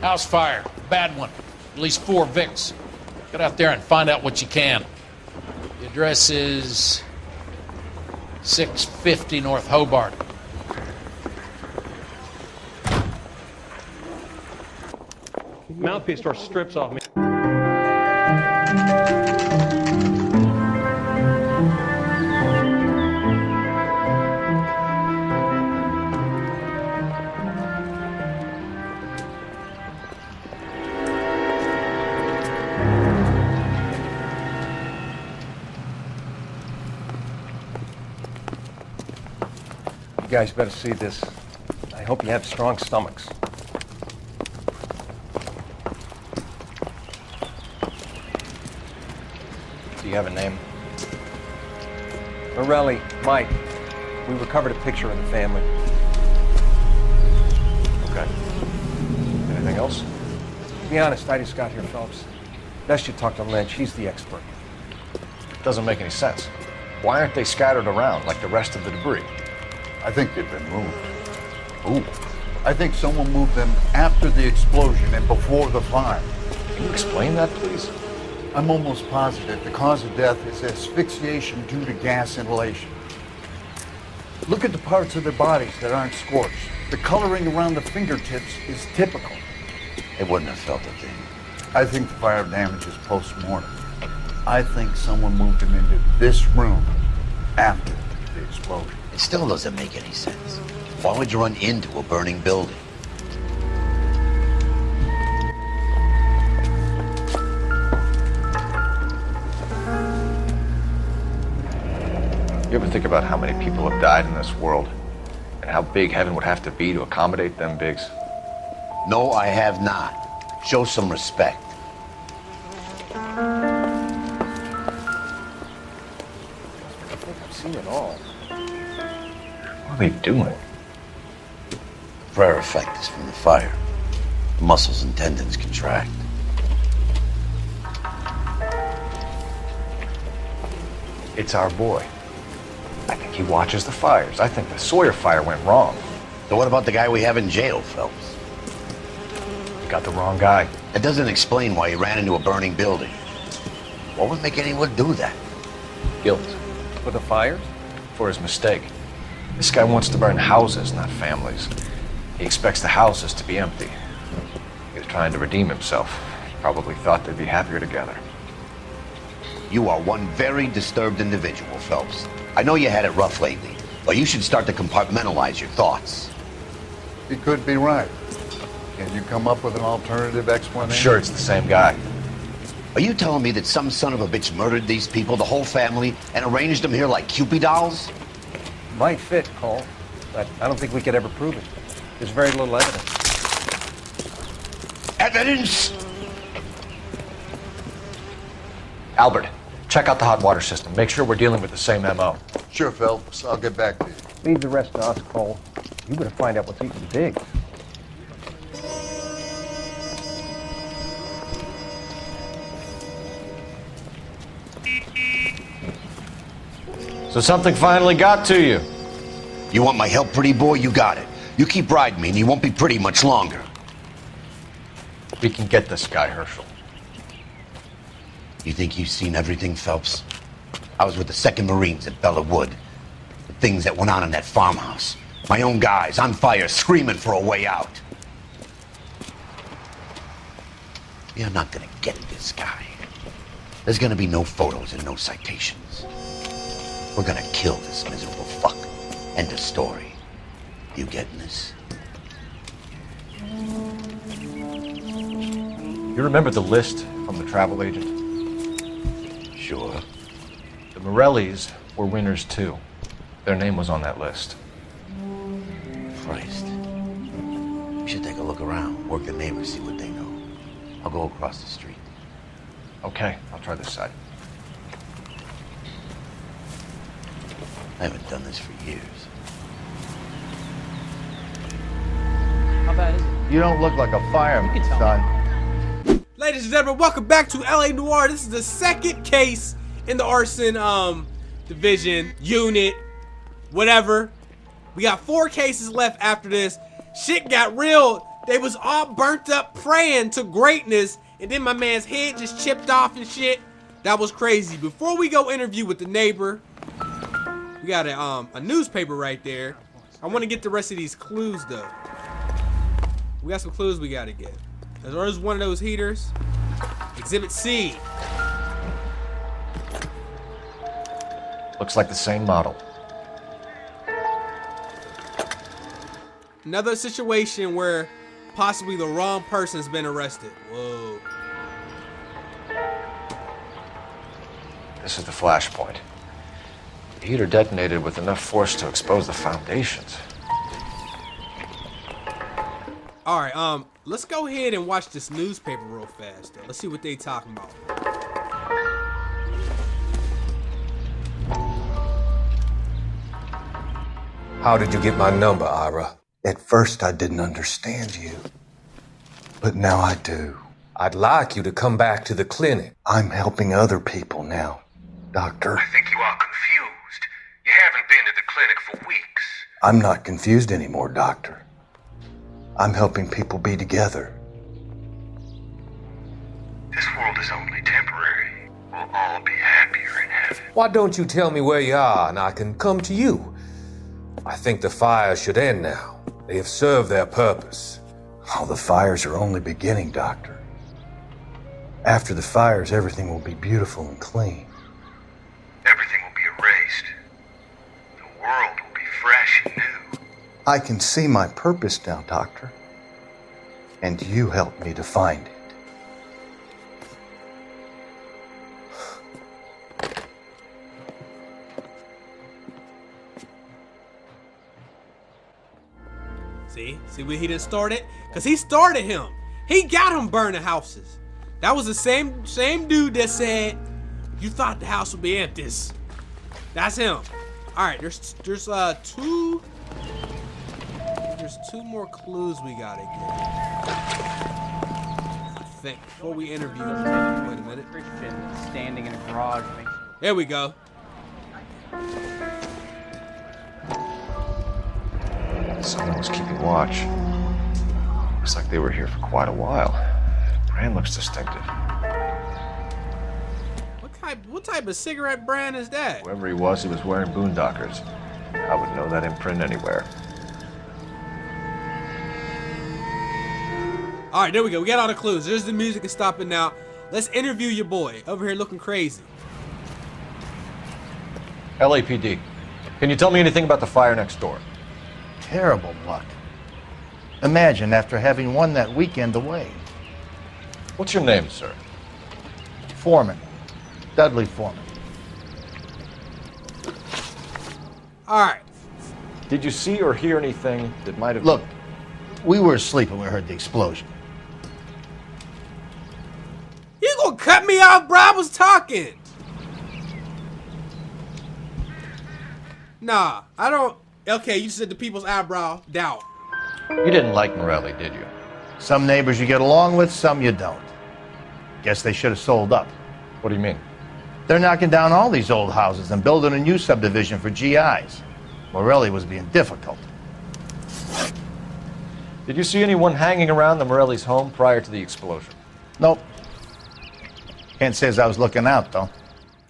House fire. Bad one. At least 4 Vicks. Get out there and find out what you can. The address is 650 North Hobart. Mouthpiece store strips off me. You guys better see this. I hope you have strong stomachs. Do you have a name? Morelli, Mike. We recovered a picture of the family. Okay. Anything else? To be honest, I just got here, Phelps. Best you talk to Lynch. He's the expert. Doesn't make any sense. Why aren't they scattered around like the rest of the debris? I think they've been moved. Ooh. I think someone moved them after the explosion and before the fire. Can you explain that, please? I'm almost positive the cause of death is asphyxiation due to gas inhalation. Look at the parts of their bodies that aren't scorched. The coloring around the fingertips is typical. They wouldn't have felt a thing. I think the fire damage is post-mortem. I think someone moved them into this room after the explosion. It still doesn't make any sense. Why would you run into a burning building? You ever think about how many people have died in this world? And how big heaven would have to be to accommodate them bigs? No, I have not. Show some respect. I think I've seen it all. What are they doing? Prayer effect is from the fire. The muscles and tendons contract. It's our boy. I think he watches the fires. I think the Sawyer fire went wrong. So what about the guy we have in jail, Phelps? You got the wrong guy. That doesn't explain why he ran into a burning building. What would make anyone do that? Guilt. For the fires? For his mistake. This guy wants to burn houses, not families. He expects the houses to be empty. He was trying to redeem himself. He probably thought they'd be happier together. You are one very disturbed individual, Phelps. I know you had it rough lately, but you should start to compartmentalize your thoughts. He could be right. Can you come up with an alternative explanation? I'm sure it's the same guy. Are you telling me that some son of a bitch murdered these people, the whole family, and arranged them here like Cupid dolls? Might fit, Cole, but I don't think we could ever prove it. There's very little evidence. Evidence? Albert, check out the hot water system. Make sure we're dealing with the same MO. Sure, Phelps. I'll get back to you. Leave the rest to us, Cole. You better find out what's eating Biggs. So something finally got to you. You want my help, pretty boy? You got it. You keep riding me and you won't be pretty much longer. We can get this guy, Herschel. You think you've seen everything, Phelps? I was with the 2nd Marines at Bella Wood. The things that went on in that farmhouse. My own guys on fire, screaming for a way out. You're not gonna get this guy. There's gonna be no photos and no citations. We're gonna kill this miserable fuck. End of story. You getting this? You remember the list from the travel agent? Sure. The Morellis were winners too. Their name was on that list. Christ. We should take a look around, work the neighbors, see what they know. I'll go across the street. Okay, I'll try this side. I haven't done this for years. How bad is it? You don't look like a fireman, You can tell son. Ladies and gentlemen, welcome back to LA Noire. This is the 2nd case in the arson division, unit, whatever. We got 4 cases left after this. Shit got real They was all burnt up praying to greatness, and then my man's head just chipped off and shit. That was crazy. Before we go interview with the neighbor, we got a newspaper right there. I want to get the rest of these clues though. We got some clues we gotta get. There's one of those heaters. Exhibit C. Looks like the same model. Another situation where possibly the wrong person's been arrested. Whoa. This is the flashpoint. The heater detonated with enough force to expose the foundations. Alright, let's go ahead and watch this newspaper real fast though. Let's see what they talking about. How did you get my number, Ira? At first, I didn't understand you, but now I do. I'd like you to come back to the clinic. I'm helping other people now, Doctor. I think you are confused. You haven't been to the clinic for weeks. I'm not confused anymore, Doctor. I'm helping people be together. This world is only temporary. We'll all be happier in heaven. Why don't you tell me where you are and I can come to you? I think the fires should end now. They have served their purpose. Oh, the fires are only beginning, Doctor. After the fires, everything will be beautiful and clean. Everything will be erased. The world will be fresh and new. I can see my purpose now, Doctor. And you helped me to find it. See where he done started? Cause he started him. He got him burning houses. That was the same dude that said, "You thought the house would be empty." That's him. All right, there's two more clues we gotta get. I think before we interview him. Wait a minute. Christian standing in a garage makes There we go. Someone was keeping watch. Looks like they were here for quite a while. Brand looks distinctive. What type of cigarette brand is that? Whoever he was wearing boondockers. I would know that imprint anywhere. All right, there we go. We got all the clues. There's the music is stopping now. Let's interview your boy over here looking crazy. LAPD. Can you tell me anything about the fire next door? Terrible luck. Imagine after having won that weekend away. What's your name, sir? Foreman. Dudley Foreman. All right. Did you see or hear anything that might have... Look, we were asleep when we heard the explosion. You gonna cut me off, bro? I was talking. Nah, I don't. Okay, you said the people's eyebrow. Doubt. You didn't like Morelli, did you? Some neighbors you get along with, some you don't. Guess they should have sold up. What do you mean? They're knocking down all these old houses and building a new subdivision for GIs. Morelli was being difficult. Did you see anyone hanging around the Morelli's home prior to the explosion? Nope. Can't say as I was looking out, though.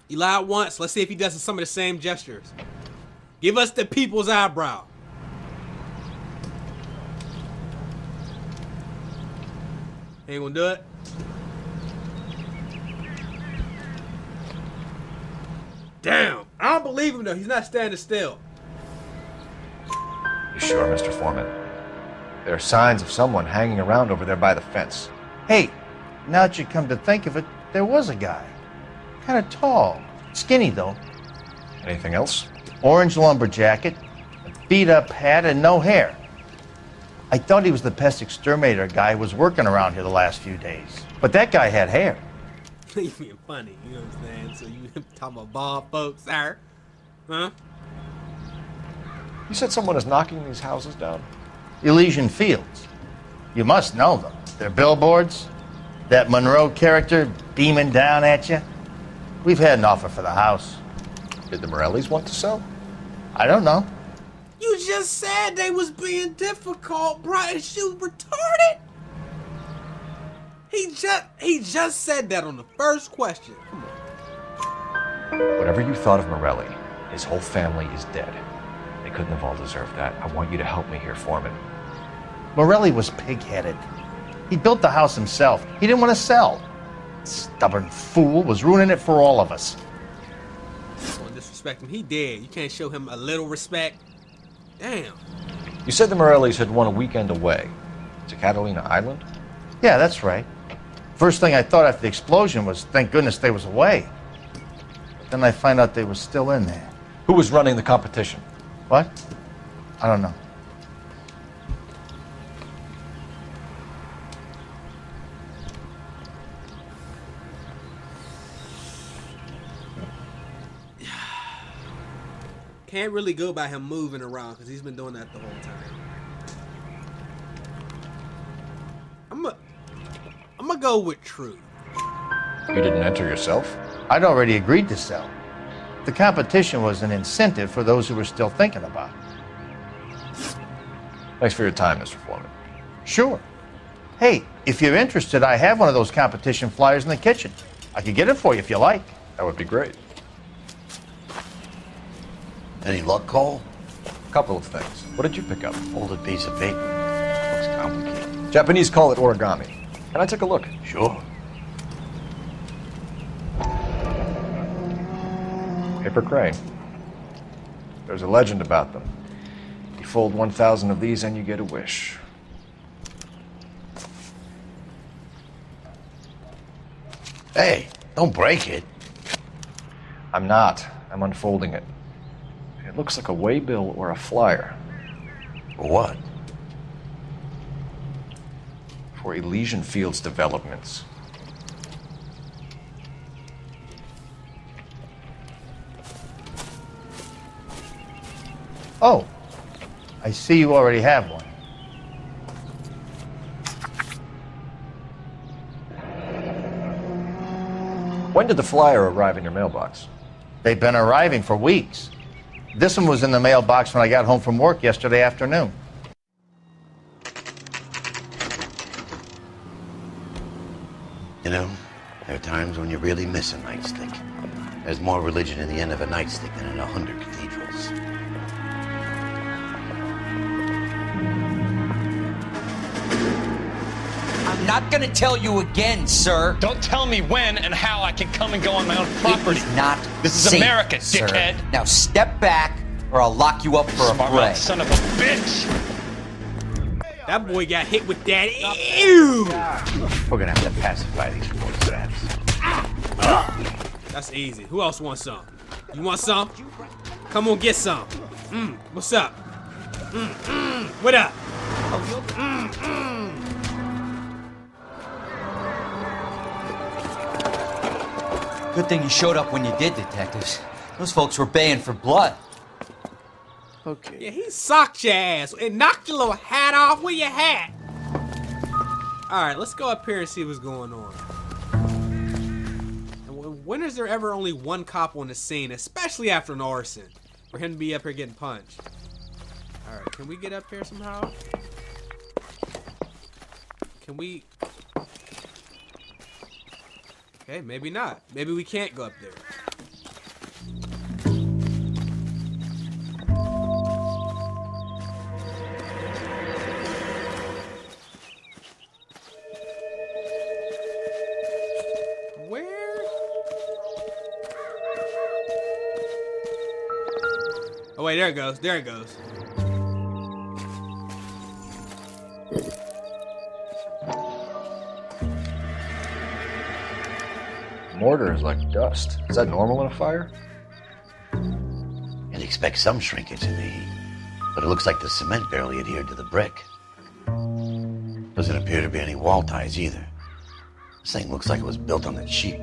He lied once. Let's see if he does some of the same gestures. Give us the people's eyebrow. Ain't gonna do it. Damn. I don't believe him though. He's not standing still. You sure, Mr. Foreman? There are signs of someone hanging around over there by the fence. Hey, now that you come to think of it, there was a guy. Kind of tall. Skinny, though. Anything else? Orange lumber jacket, a beat-up hat, and no hair. I thought he was the pest exterminator guy who was working around here the last few days. But that guy had hair. You being funny, you know what I'm saying? So you talking about bald folks, sir? Huh? You said someone is knocking these houses down? Elysian Fields. You must know them. They're billboards. That Monroe character beaming down at you. We've had an offer for the house. Did the Morellis want to sell? I don't know. You just said they was being difficult, bro. Is you retarded? He just said that on the first question. Come on. Whatever you thought of Morelli, his whole family is dead. They couldn't have all deserved that. I want you to help me here, Foreman. Morelli was pig-headed. He built the house himself. He didn't want to sell. Stubborn fool was ruining it for all of us. Don't disrespect him. He dead. You can't show him a little respect. Damn. You said the Morellis had won a weekend away to Catalina Island? Yeah, that's right. First thing I thought after the explosion was, thank goodness they was away. Then I find out they was still in there. Who was running the competition? What? I don't know. Can't really go by him moving around because he's been doing that the whole time. I'm gonna go with true. You didn't enter yourself? I'd already agreed to sell. The competition was an incentive for those who were still thinking about it. Thanks for your time, Mr. Foreman. Sure. Hey, if you're interested, I have one of those competition flyers in the kitchen. I could get it for you if you like. That would be great. Any luck, Cole? A couple of things. What did you pick up? Folded piece of paper. Looks complicated. Japanese call it origami. Can I take a look? Sure. Paper crane. There's a legend about them. You fold 1,000 of these and you get a wish. Hey, don't break it. I'm not. I'm unfolding it. It looks like a waybill or a flyer. For what? For Elysian Fields developments. Oh, I see you already have one. When did the flyer arrive in your mailbox? They've been arriving for weeks. This one was in the mailbox when I got home from work yesterday afternoon. You know, there are times when you really miss a nightstick. There's more religion in the end of a nightstick than in 100 cathedrals. I'm not gonna tell you again, sir. Don't tell me when and how I can come and go on my own property. It is not This is safe, America, sir. dickhead. Now step back, or I'll lock you up for a Smart fray. mouth son of a bitch. That boy got hit with that. Ew! We're gonna have to pacify these poor saps. That's easy. Who else wants some? You want some? Come on, get some. What's up? What up? Good thing you showed up when you did, detectives. Those folks were baying for blood. Yeah, he socked your ass and knocked your little hat off. Where your hat? Alright, let's go up here and see what's going on. And when is there ever only one cop on the scene, especially after an arson, for him to be up here getting punched? Alright, can we get up here somehow? Can we... Okay, maybe not. Maybe we can't go up there. Where? Oh wait, there it goes. There it goes. Mortar is like dust. Is that normal in a fire? You'd expect some shrinkage in the heat, but it looks like the cement barely adhered to the brick. Doesn't appear to be any wall ties either. This thing looks like it was built on the cheap.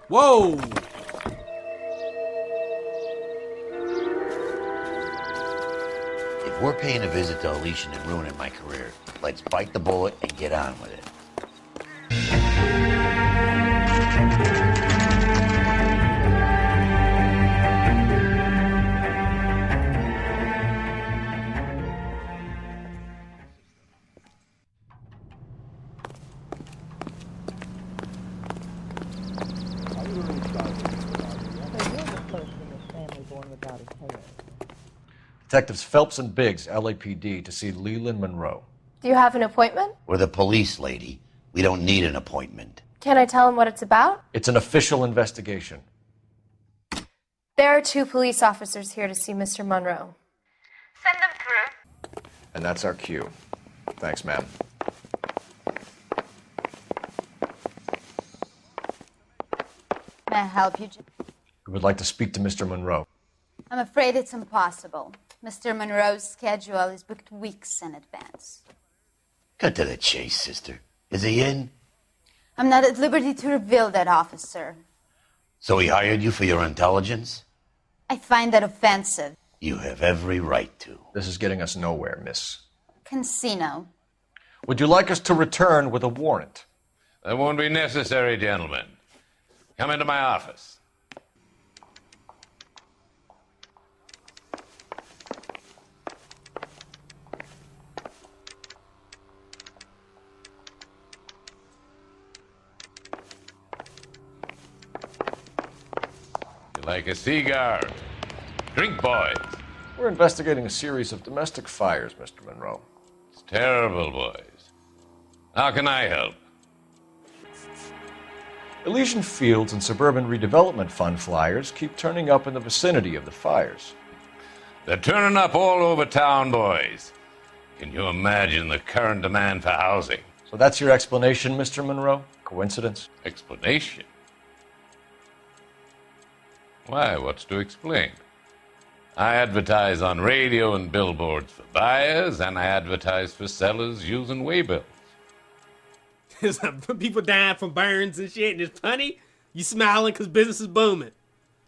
Whoa! If we're paying a visit to Elysian and ruining my career, let's bite the bullet and get on with it. Detectives Phelps and Biggs, LAPD, to see Leland Monroe. Do you have an appointment? We're the police, lady. We don't need an appointment. Can I tell him what it's about? It's an official investigation. There are 2 police officers here to see Mr. Monroe. Send them through. And that's our cue. Thanks, ma'am. May I help you? We would like to speak to Mr. Monroe. I'm afraid it's impossible. Mr. Monroe's schedule is booked weeks in advance. Cut to the chase, sister. Is he in? I'm not at liberty to reveal that, officer. So he hired you for your intelligence? I find that offensive. You have every right to. This is getting us nowhere, miss. Casino. Would you like us to return with a warrant? That won't be necessary, gentlemen. Come into my office. You like a cigar? Drink, boys. We're investigating a series of domestic fires, Mr. Monroe. It's terrible, boys. How can I help? Elysian Fields and Suburban Redevelopment Fund flyers keep turning up in the vicinity of the fires. They're turning up all over town, boys. Can you imagine the current demand for housing? So that's your explanation, Mr. Monroe? Coincidence? Explanation? Why, what's to explain? I advertise on radio and billboards for buyers, and I advertise for sellers using waybills. People dying from burns and shit, and it's funny. You smiling because business is booming.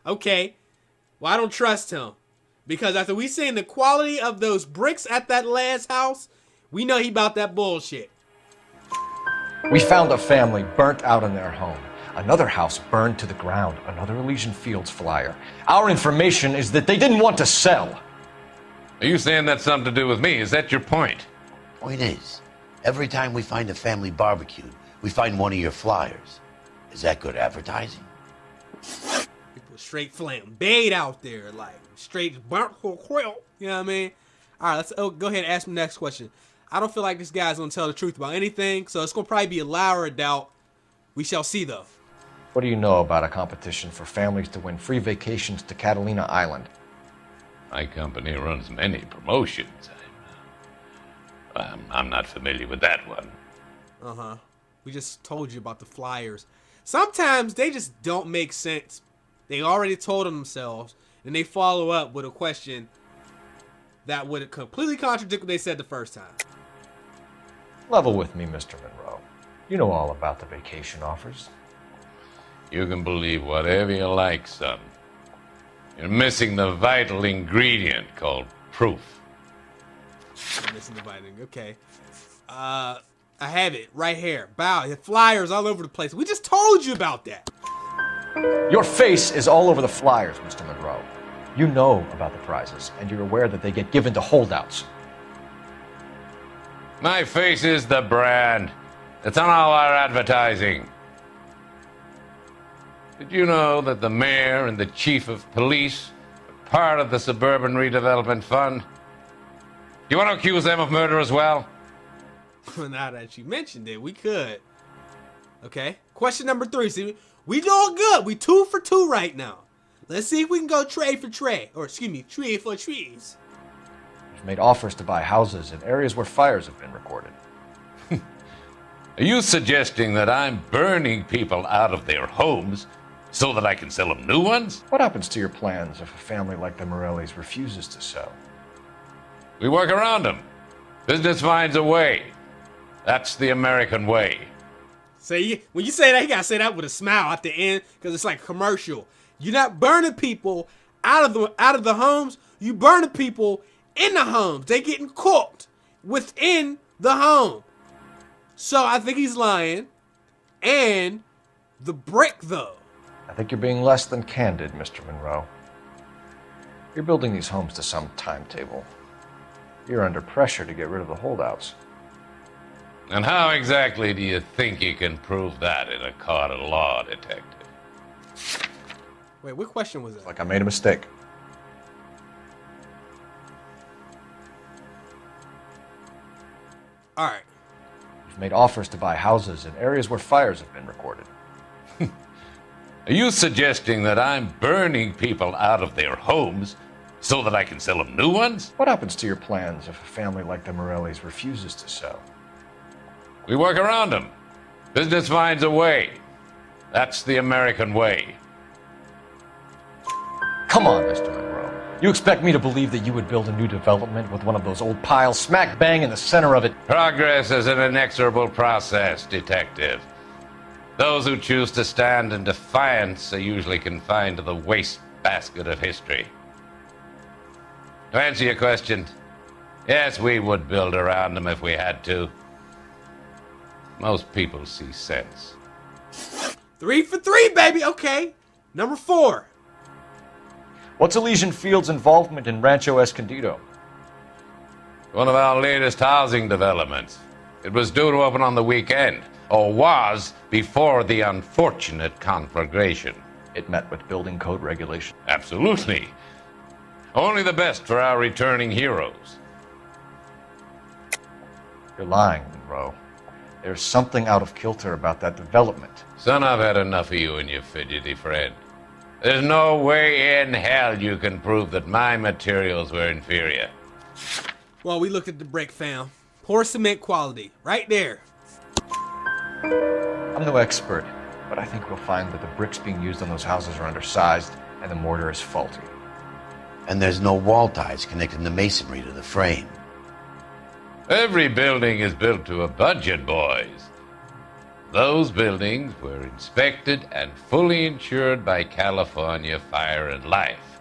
Okay. Well, I don't trust him. Because after we seen the quality of those bricks at that last house, we know he about that bullshit. We found a family burnt out in their home. Another house burned to the ground. Another Elysian Fields flyer. Our information is that they didn't want to sell. Are you saying that's something to do with me? Is that your point? Point is, every time we find a family barbecue, we find one of your flyers. Is that good advertising? People straight flambéed out there, like straight burnt for quill. You know what I mean? All right, let's go ahead and ask the next question. I don't feel like this guy's gonna tell the truth about anything, so it's gonna probably be a lie or a doubt. We shall see, though. What do you know about a competition for families to win free vacations to Catalina Island? My company runs many promotions. I'm not familiar with that one. Uh-huh. We just told you about the flyers. Sometimes they just don't make sense. They already told them themselves, and they follow up with a question that would completely contradict what they said the first time. Level with me, Mr. Monroe. You know all about the vacation offers. You can believe whatever you like, son. You're missing the vital ingredient called proof. I'm missing the vital. Okay. I have it right here. Bow. The flyers all over the place. We just told you about that. Your face is all over the flyers, Mr. Monroe. You know about the prizes, and you're aware that they get given to holdouts. My face is the brand. It's on all our advertising. Did you know that the mayor and the chief of police are part of the Suburban Redevelopment Fund? You want to accuse them of murder as well? Now that you mentioned it, we could. Okay. Question number 3. See, we doing good. We 2 for 2 right now. Let's see if we can go trade for trade. Or, excuse me, tree for trees. We've made offers to buy houses in areas where fires have been recorded. Are you suggesting that I'm burning people out of their homes so that I can sell them new ones? What happens to your plans if a family like the Morellis refuses to sell? We work around them. Business finds a way. That's the American way. See, when you say that, you gotta say that with a smile at the end, because it's like a commercial. You're not burning people out of the homes. You burning people in the homes. They getting cooked within the home. So I think he's lying. And the brick, though. I think you're being less than candid, Mr. Monroe. You're building these homes to some timetable. You're under pressure to get rid of the holdouts. And how exactly do you think you can prove that in a court of law, detective? Wait, what question was that? Like I made a mistake. All right. We've made offers to buy houses in areas where fires have been recorded. Are you suggesting that I'm burning people out of their homes so that I can sell them new ones? What happens to your plans if a family like the Morellis refuses to sell? We work around them. Business finds a way. That's the American way. Come on, Mr. Monroe. You expect me to believe that you would build a new development with one of those old piles smack bang in the center of it? Progress is an inexorable process, Detective. Those who choose to stand in defiance are usually confined to the wastebasket of history. To answer your question, yes, we would build around them if we had to. Most people see sense. 3 for 3, baby. Okay. Number 4. What's Elysian Field's involvement in Rancho Escondido? One of our latest housing developments. It was due to open on the weekend, or was before the unfortunate conflagration. It met with building code regulation. Absolutely. Only the best for our returning heroes. You're lying, Monroe. There's something out of kilter about that development. Son, I've had enough of you and your fidgety friend. There's no way in hell you can prove that my materials were inferior. Well, we looked at the brick found. Poor cement quality. Right there. I'm no expert, but I think we'll find that the bricks being used on those houses are undersized and the mortar is faulty. And there's no wall ties connecting the masonry to the frame. Every building is built to a budget, boys. Those buildings were inspected and fully insured by California Fire and Life.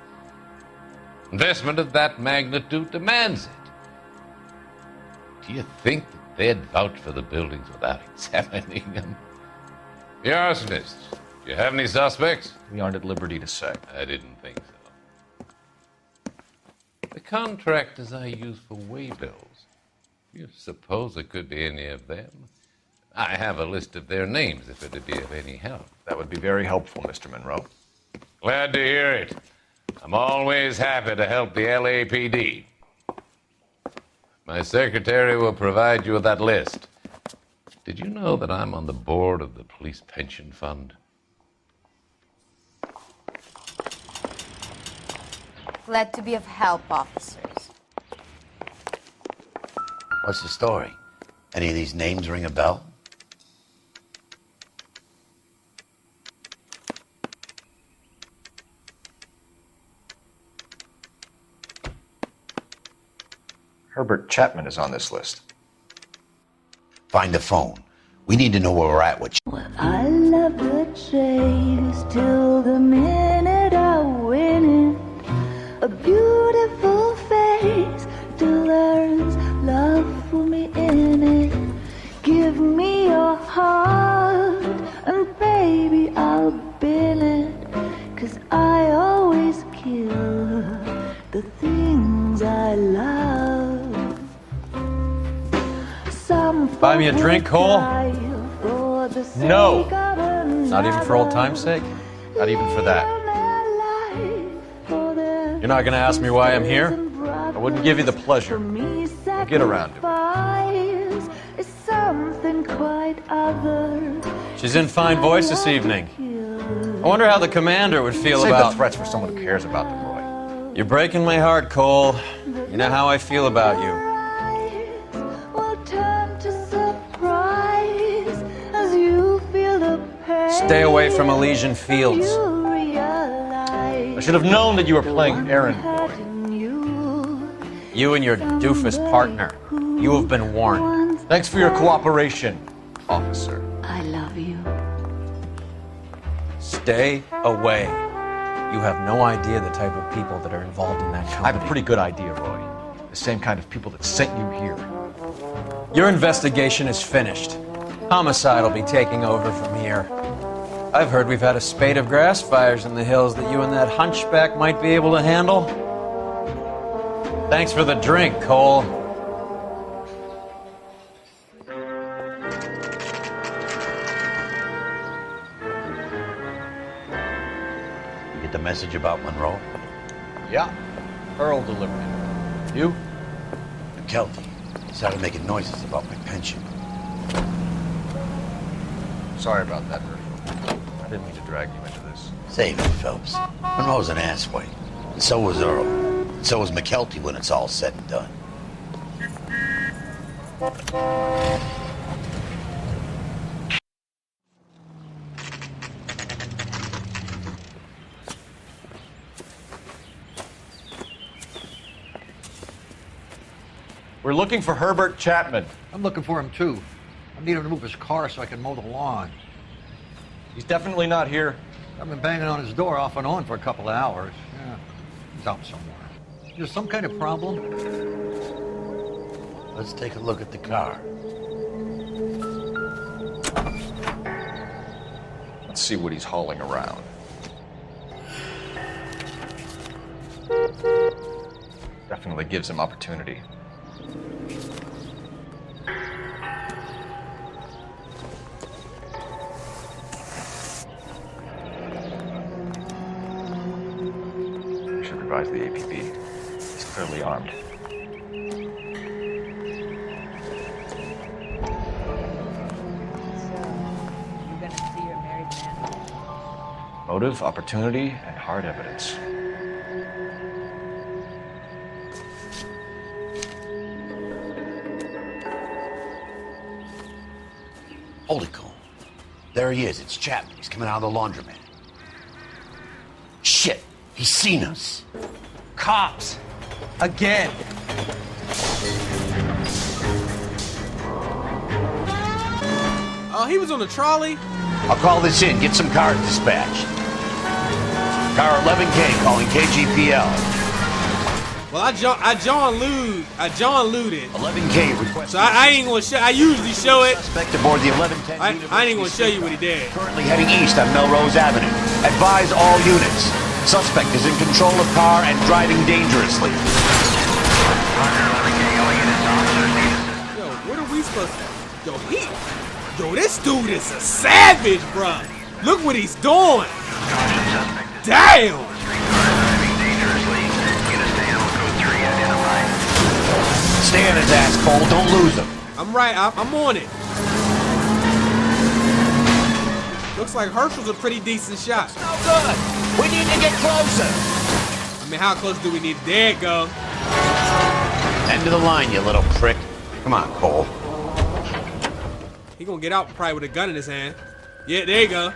Investment of that magnitude demands it. Do you think that they'd vouch for the buildings without examining them? The arsonists, do you have any suspects? We aren't at liberty to say. I didn't think so. The contractors I use for waybills, you suppose it could be any of them? I have a list of their names if it'd be of any help. That would be very helpful, Mr. Monroe. Glad to hear it. I'm always happy to help the LAPD. My secretary will provide you with that list. Did you know that I'm on the board of the police pension fund? Glad to be of help, officers. What's the story? Any of these names ring a bell? Herbert Chapman is on this list. Find the phone. We need to know where we're at with you. Well, I love the chase till the minute I win it. A beautiful face till there's love for me in it. Give me your heart and baby I'll bill it. 'Cause I always kill the things I love. Buy me a drink, Cole? No. Not even for old time's sake? Not even for that. You're not going to ask me why I'm here? I wouldn't give you the pleasure. We'll get around to it. She's in fine voice this evening. I wonder how the commander would feel Save about... the threats for someone who cares about them, Roy. You're breaking my heart, Cole. You know how I feel about you. Stay away from Elysian Fields. I should have known that you were playing errand boy. You and your doofus partner. You have been warned. Thanks for your cooperation, officer. I love you. Stay away. You have no idea the type of people that are involved in that company. I have a pretty good idea, Roy. The same kind of people that sent you here. Your investigation is finished. Homicide will be taking over from here. I've heard we've had a spate of grass fires in the hills that you and that hunchback might be able to handle. Thanks for the drink, Cole. You get the message about Monroe? Yeah. Earl delivered it. You? Kelty. Started making noises about my pension. Sorry about that, Virgil. I didn't mean to drag you into this. Save it, Phelps. Monroe's an asswipe. And so was Earl. And so was McKelty when it's all said and done. We're looking for Herbert Chapman. I'm looking for him, too. I need him to move his car so I can mow the lawn. He's definitely not here. I've been banging on his door off and on for a couple of hours. Yeah, he's out somewhere. Is there some kind of problem? Let's take a look at the car. Let's see what he's hauling around. Definitely gives him opportunity. Should revise the APB. He's clearly armed. Motive, opportunity, and hard evidence. Hold it, Cole. There he is. It's Chapman. He's coming out of the laundromat. Shit! He's seen us. Cops. Again. Oh, he was on the trolley? I'll call this in. Get some cars dispatched. Car 11K calling KGPL. Well, I John looted. 11K request. So I ain't gonna show. I usually show it. Suspect aboard the 1110. I ain't gonna show you what he did. Currently heading east on Melrose Avenue. Advise all units. Suspect is in control of car and driving dangerously. Yo, what are we supposed to? Yo, this dude is a savage, bruh. Look what he's doing. Damn. Stay on his ass, Cole. Don't lose him. I'm right. I'm on it. Looks like Herschel's a pretty decent shot. No good. We need to get closer. I mean, how close do we need? There it go. End of the line, you little prick. Come on, Cole. He gonna get out probably with a gun in his hand. Yeah, there you go.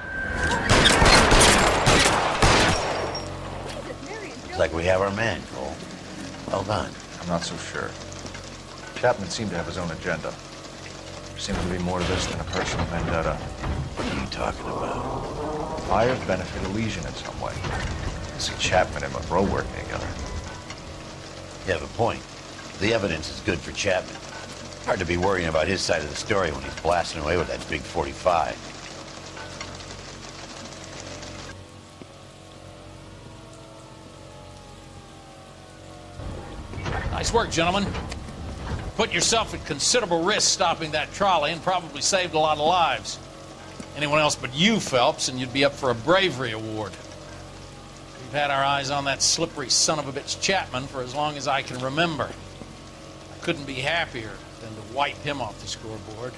Looks like we have our man, Cole. Well done. I'm not so sure. Chapman seemed to have his own agenda. There seems to be more to this than a personal vendetta. What are you talking about? Fires benefit Elysian in some way. I see Chapman and Monroe working together. You have a point. The evidence is good for Chapman. Hard to be worrying about his side of the story when he's blasting away with that big 45. Nice work, gentlemen. Put yourself at considerable risk stopping that trolley and probably saved a lot of lives. Anyone else but you, Phelps, and you'd be up for a bravery award. We've had our eyes on that slippery son of a bitch Chapman for as long as I can remember. I couldn't be happier than to wipe him off the scoreboard.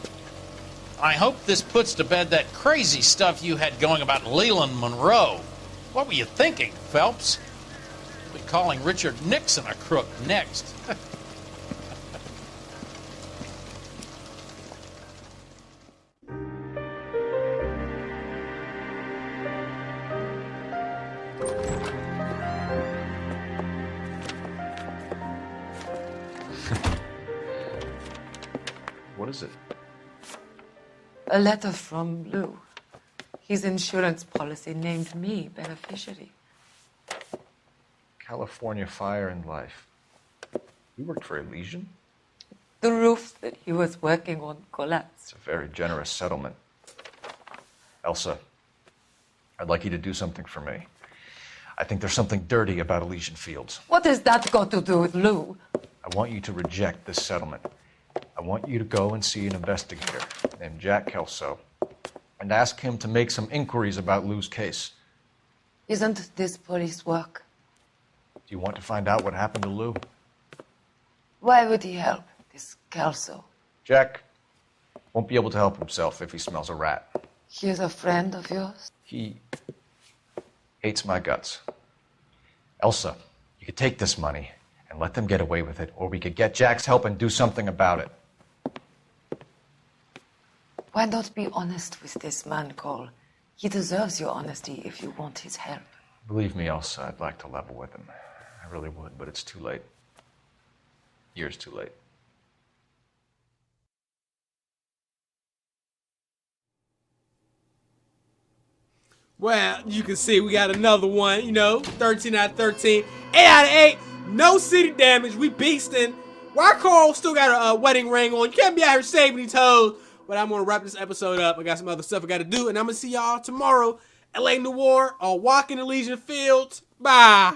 I hope this puts to bed that crazy stuff you had going about Leland Monroe. What were you thinking, Phelps? We'll be calling Richard Nixon a crook next. What is it? A letter from Lou. His insurance policy named me beneficiary. California Fire and Life. You worked for Elysian? The roof that he was working on collapsed. It's a very generous settlement. Elsa, I'd like you to do something for me. I think there's something dirty about Elysian Fields. What has that got to do with Lou? I want you to reject this settlement. I want you to go and see an investigator named Jack Kelso and ask him to make some inquiries about Lou's case. Isn't this police work? Do you want to find out what happened to Lou? Why would he help? This Kelso. Jack won't be able to help himself if he smells a rat. He is a friend of yours? He hates my guts. Elsa, you could take this money and let them get away with it, or we could get Jack's help and do something about it. Why not be honest with this man, Cole? He deserves your honesty if you want his help. Believe me, Elsa, I'd like to level with him. I really would, but it's too late. Years too late. Well, you can see we got another one, 13 out of 13. 8 out of 8. No city damage. We beastin'. Why Carl still got a wedding ring on? You can't be out here saving these hoes. But I'm going to wrap this episode up. I got some other stuff I got to do. And I'm going to see y'all tomorrow. LA Noire, walking Elysian Fields. Bye.